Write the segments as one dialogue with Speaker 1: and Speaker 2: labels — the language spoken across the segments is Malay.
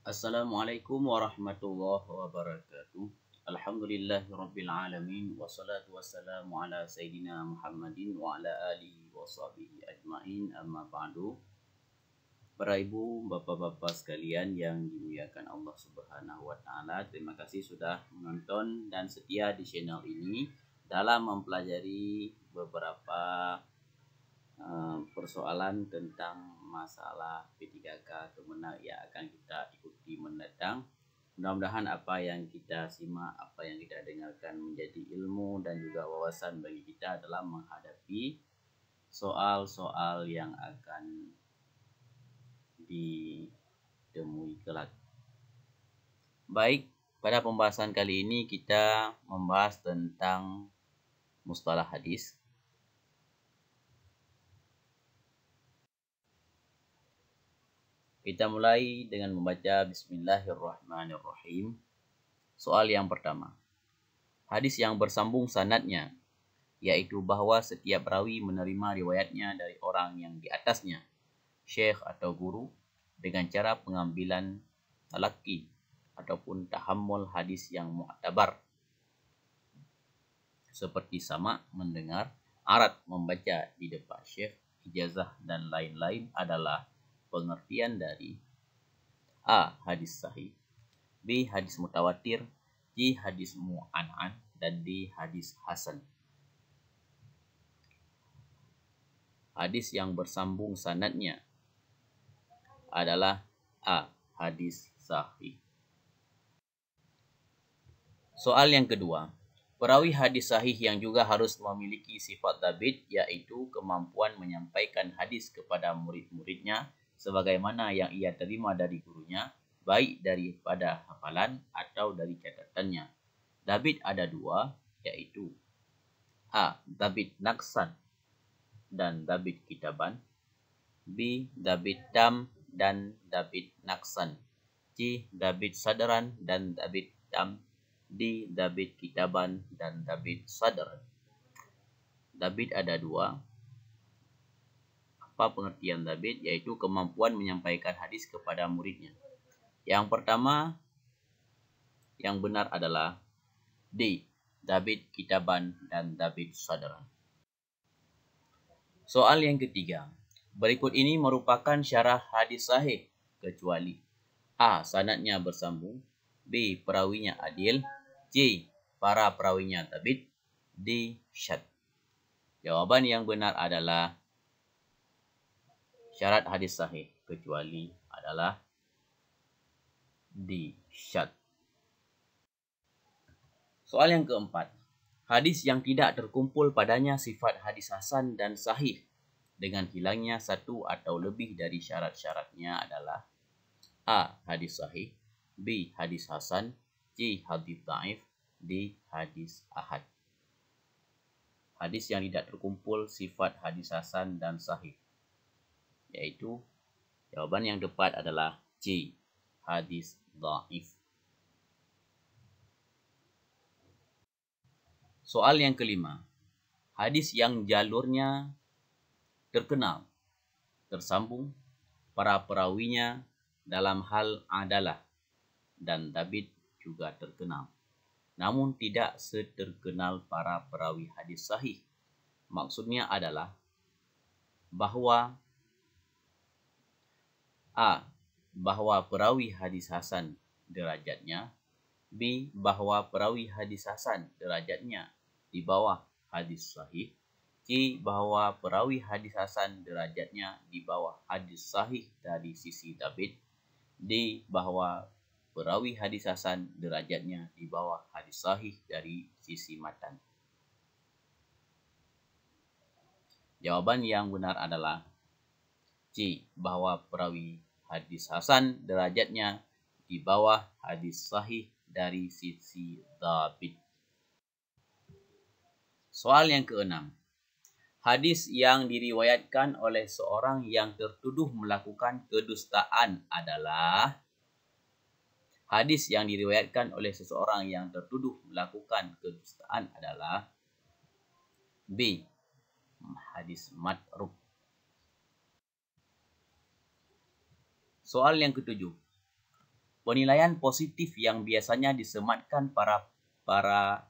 Speaker 1: Assalamualaikum warahmatullahi wabarakatuh. Alhamdulillahirabbil alamin wassalatu wassalamu ala sayyidina Muhammadin wa ala alihi washabihi ajmain amma ba'du. Para ibu, bapak-bapak sekalian yang dimuliakan Allah Subhanahu wa taala, terima kasih sudah menonton dan setia di channel ini dalam mempelajari beberapa persoalan tentang masalah P3K Kemenang yang akan kita ikuti mendatang. Mudah-mudahan apa yang kita simak, apa yang kita dengarkan menjadi ilmu dan juga wawasan bagi kita dalam menghadapi soal-soal yang akan ditemui kelak. Baik, pada pembahasan kali ini kita membahas tentang mustalah hadis. Kita mulai dengan membaca Bismillahirrahmanirrahim. Soal yang pertama. Hadis yang bersambung sanadnya, yaitu bahwa setiap rawi menerima riwayatnya dari orang yang di atasnya, syekh atau guru, dengan cara pengambilan talaki ataupun tahammul hadis yang mu'tabar. Seperti sama mendengar, arat membaca di depan syekh, ijazah dan lain-lain adalah pengertian dari A. Hadis sahih, B. Hadis mutawatir, C. Hadis mu'an'an, dan D. Hadis hasan. Hadis yang bersambung sanadnya adalah A. Hadis sahih. Soal yang kedua. Perawi hadis sahih yang juga harus memiliki sifat thabit, yaitu kemampuan menyampaikan hadis kepada murid-muridnya sebagaimana yang ia terima dari gurunya, baik daripada hafalan atau dari catatannya. Thabit ada dua, yaitu A. Thabit naksan dan thabit kitaban, B. Thabit tam dan thabit naksan, C. Thabit sadran dan thabit tam, D. Thabit kitaban dan thabit sadran. Thabit ada dua. Apa pengertian thabit? Yaitu kemampuan menyampaikan hadis kepada muridnya. Yang pertama, yang benar adalah D. Thabit kitaban dan thabit sadran. Soal yang ketiga. Berikut ini merupakan syarah hadis sahih kecuali A. Sanadnya bersambung, B. Perawinya adil, C. Para perawinya thabit, D. syadz. Jawaban yang benar adalah syarat hadis sahih kecuali adalah D. syadz. Soal yang keempat. Hadis yang tidak terkumpul padanya sifat hadis hasan dan sahih dengan hilangnya satu atau lebih dari syarat-syaratnya adalah A. Hadis sahih, B. Hadis hasan, C. Hadis dhaif, D. Hadis ahad. Hadis yang tidak terkumpul sifat hadis hasan dan sahih, yaitu jawaban yang tepat adalah C. Hadis dhaif. Soal yang kelima. Hadis yang jalurnya terkenal, tersambung, para perawinya dalam hal adalah dan thabit juga terkenal, namun tidak seterkenal para perawi hadis sahih. Maksudnya adalah bahwa A. Bahwa perawi hadis hasan derajatnya, B. Bahwa perawi hadis hasan derajatnya di bawah hadis sahih, C. Bahwa perawi hadis hasan derajatnya di bawah hadis sahih dari sisi thabit, D. Bahwa perawi hadis hasan derajatnya di bawah hadis sahih dari sisi matan. Jawaban yang benar adalah C. Bahwa perawi hadis hasan derajatnya di bawah hadis sahih dari sisi dhabit. Soal yang keenam. Hadis yang diriwayatkan oleh seorang yang tertuduh melakukan kedustaan adalah hadis yang diriwayatkan oleh seseorang yang tertuduh melakukan kedustaan adalah B. Hadis matruk. Soal yang ketujuh. Penilaian positif yang biasanya disematkan para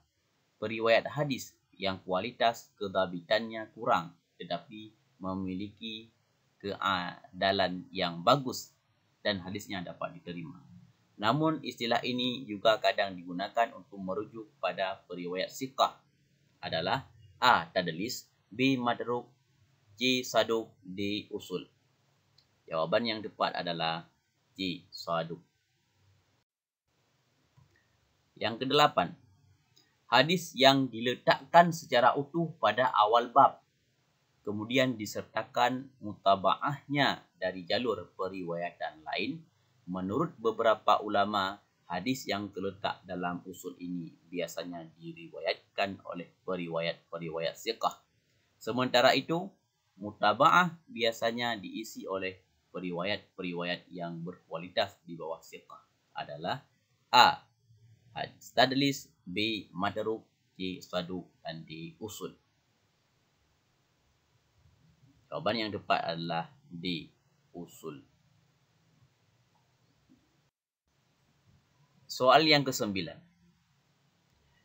Speaker 1: periwayat hadis yang kualitas kedabitannya kurang tetapi memiliki keadalan yang bagus dan hadisnya dapat diterima. Namun istilah ini juga kadang digunakan untuk merujuk pada periwayat siqah adalah A. Tadlis, B. Madruk, C. Saduk, D. Usul. Jawaban yang tepat adalah C. Saduk. Yang kedelapan, hadis yang diletakkan secara utuh pada awal bab, kemudian disertakan mutabaahnya dari jalur periwayatan lain. Menurut beberapa ulama, hadis yang terletak dalam usul ini biasanya diriwayatkan oleh periwayat-periwayat siqah. Sementara itu, mutabaah biasanya diisi oleh periwayat-periwayat yang berkualitas di bawah siqah adalah A. Hadis tadlis, B. Madruk, C. Saduk, dan D. Usul. Jawaban yang tepat adalah D. Usul. Soal yang ke-9.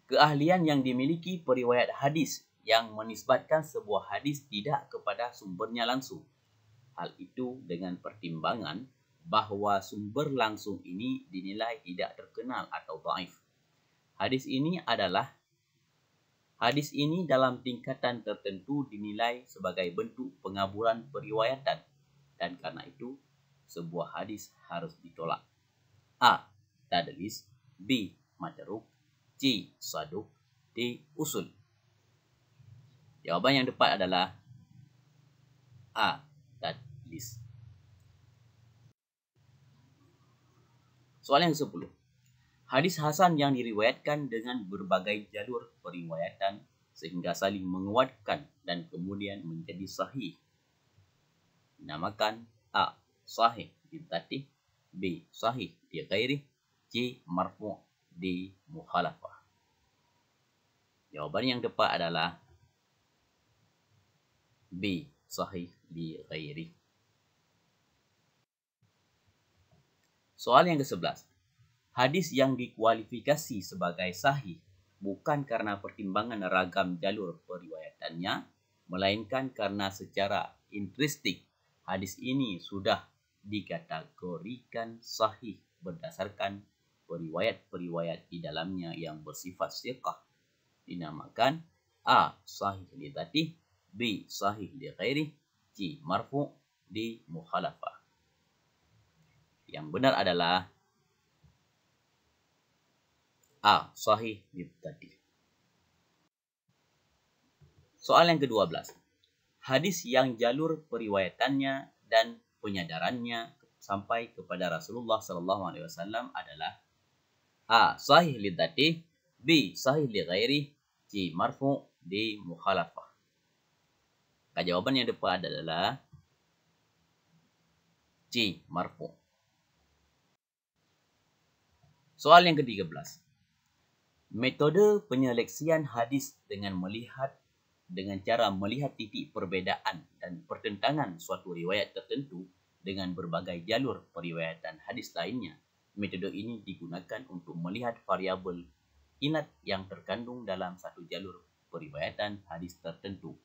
Speaker 1: Keahlian yang dimiliki periwayat hadis yang menisbatkan sebuah hadis tidak kepada sumbernya langsung. Hal itu dengan pertimbangan bahawa sumber langsung ini dinilai tidak terkenal atau dhaif. Hadis ini dalam tingkatan tertentu dinilai sebagai bentuk pengaburan periwayatan dan karena itu sebuah hadis harus ditolak. A. Tadlis, B. Madruk, C. Saduk, D. Usul. Jawaban yang tepat adalah A. Tadlis. Soalan yang ke-10. Hadis hasan yang diriwayatkan dengan berbagai jalur periwayatan sehingga saling menguatkan dan kemudian menjadi sahih dinamakan A. Sahih bidzatih, B. Sahih bi ghairih, C. Marfu', D. Mukhalafah. Jawaban yang tepat adalah B. Sahih bi ghairih. Soal yang ke-11. Hadis yang dikualifikasi sebagai sahih bukan karena pertimbangan ragam jalur periwayatannya, melainkan karena secara intrinsik hadis ini sudah dikategorikan sahih berdasarkan periwayat-periwayat di dalamnya yang bersifat siqah dinamakan A. Sahih li dzatih, B. Sahih li ghairih, C. Marfu', D. Mukhalafah. Yang benar adalah A. Sahih li dzatih. Soal yang ke-12. Hadis yang jalur periwayatannya dan penyadarannya sampai kepada Rasulullah SAW adalah A. Sahih li dzatih, B. Sahih li ghairih, C. Marfu', D. Mukhalafah. Jawaban yang tepat adalah C. Marfu'. Soal yang ke-13. Metode penyeleksian hadis dengan cara melihat titik perbezaan dan pertentangan suatu riwayat tertentu dengan berbagai jalur periwayatan hadis lainnya. Metode ini digunakan untuk melihat variabel inat yang terkandung dalam satu jalur periwayatan hadis tertentu.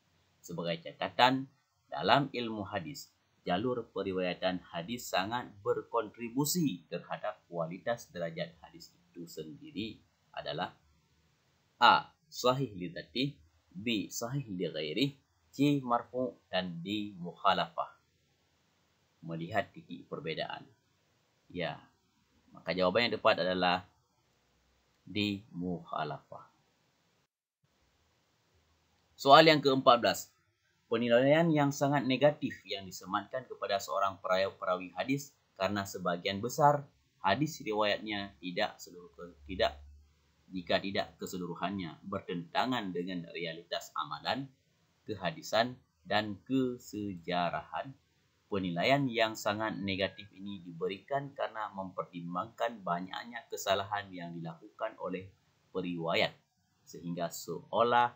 Speaker 1: Sebagai catatan, dalam ilmu hadis, jalur periwayatan hadis sangat berkontribusi terhadap kualitas derajat hadis itu sendiri adalah A. Sahih li dzatih, B. Sahih li ghairih, C. Marfu' dan D. Mukhalafah. Melihat titik perbezaan. Ya, maka jawaban yang tepat adalah D. Mukhalafah. Soal yang ke-14. Penilaian yang sangat negatif yang disematkan kepada seorang perawi hadis karena sebagian besar hadis riwayatnya jika tidak keseluruhannya bertentangan dengan realitas amalan, kehadisan, dan kesejarahan. Penilaian yang sangat negatif ini diberikan karena mempertimbangkan banyaknya kesalahan yang dilakukan oleh periwayat sehingga seolah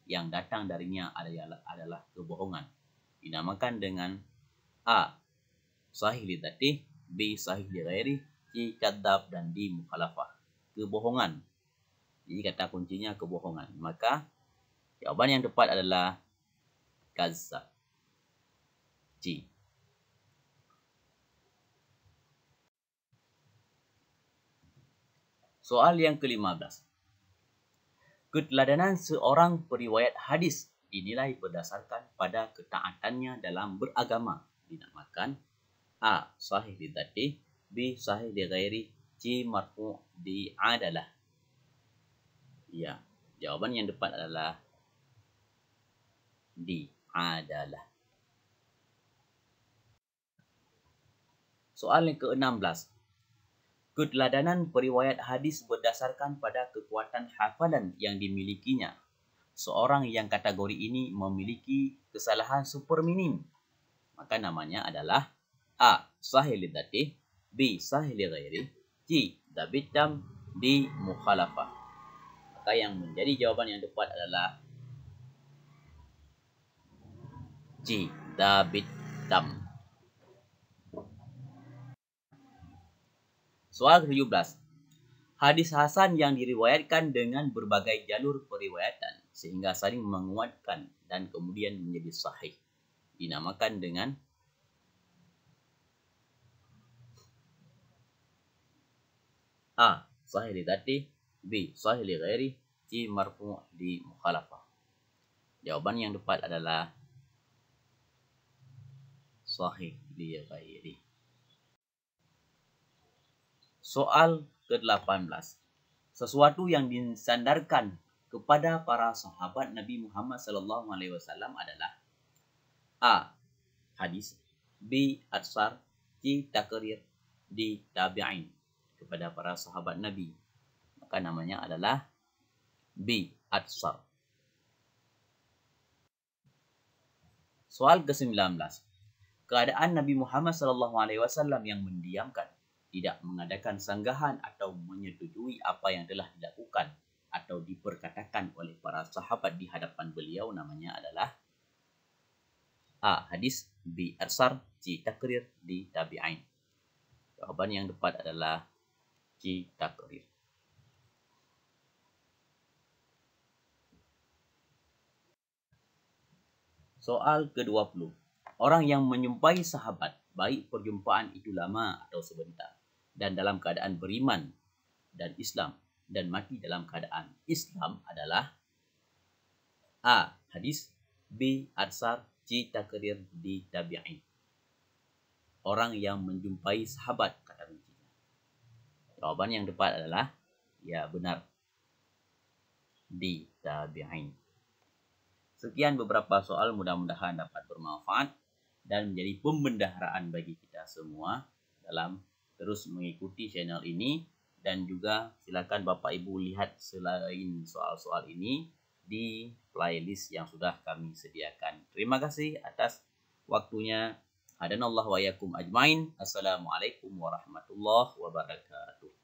Speaker 1: yang datang darinya adalah kebohongan. Dinamakan dengan A. Sahih li dzatih, B. Sahih li ghairih, C. Kadzab, dan D. Mukhalafah. Kebohongan. Jadi kata kuncinya kebohongan. Maka jawaban yang tepat adalah Kadzab. C. Soal yang ke-15. Keteladanan seorang periwayat hadis dinilai berdasarkan pada ketaatannya dalam beragama. Dinamakan A. Sahih li dzatih, B. Sahih li ghairi, C. Marfu' di adalah. Ya, jawaban yang tepat adalah D. Adalah. Soal yang ke-16. Keteladanan periwayat hadis berdasarkan pada kekuatan hafalan yang dimilikinya. Seorang yang kategori ini memiliki kesalahan super minim. Maka namanya adalah A. Sahih li dzatih, B. Sahih li ghairi, C. Dzabit tam, D. Mukhalafah. Maka yang menjadi jawaban yang tepat adalah C. Dzabit tam. Soal ke-17. Hadis hasan yang diriwayatkan dengan berbagai jalur periwayatan sehingga saling menguatkan dan kemudian menjadi sahih dinamakan dengan A. Sahih li dzatih, B. Sahih li ghairi, C. Marfu' di mukhalafah. Jawaban yang tepat adalah Sahih li ghairi. Soal ke-18. Sesuatu yang disandarkan kepada para sahabat Nabi Muhammad SAW adalah A. Hadis, B. Atsar, C. Takrir, D. Tabi'in kepada para sahabat Nabi. Maka namanya adalah B. Atsar. Soal ke-19. Keadaan Nabi Muhammad SAW yang mendiamkan, tidak mengadakan sanggahan atau menyetujui apa yang telah dilakukan atau diperkatakan oleh para sahabat di hadapan beliau namanya adalah A. Hadis, B. Atsar, C. Takrir, D. Tabi'in. Jawaban yang tepat adalah C. Takrir. Soal ke-20. Orang yang menyumpai sahabat, baik perjumpaan itu lama atau sebentar, dan dalam keadaan beriman dan Islam, dan mati dalam keadaan Islam adalah A. Hadis, B. Atsar, C. Takrir, D. Tabi'in. Orang yang menjumpai sahabat, kata kuncinya. Jawaban yang tepat adalah ya benar, D. Tabi'in. Sekian beberapa soal, mudah-mudahan dapat bermanfaat dan menjadi pembendaharaan bagi kita semua dalam terus mengikuti channel ini. Dan juga silakan Bapak Ibu lihat selain soal-soal ini di playlist yang sudah kami sediakan. Terima kasih atas waktunya. Hadanallahu wa iyyakum ajmain. Assalamualaikum warahmatullahi wabarakatuh.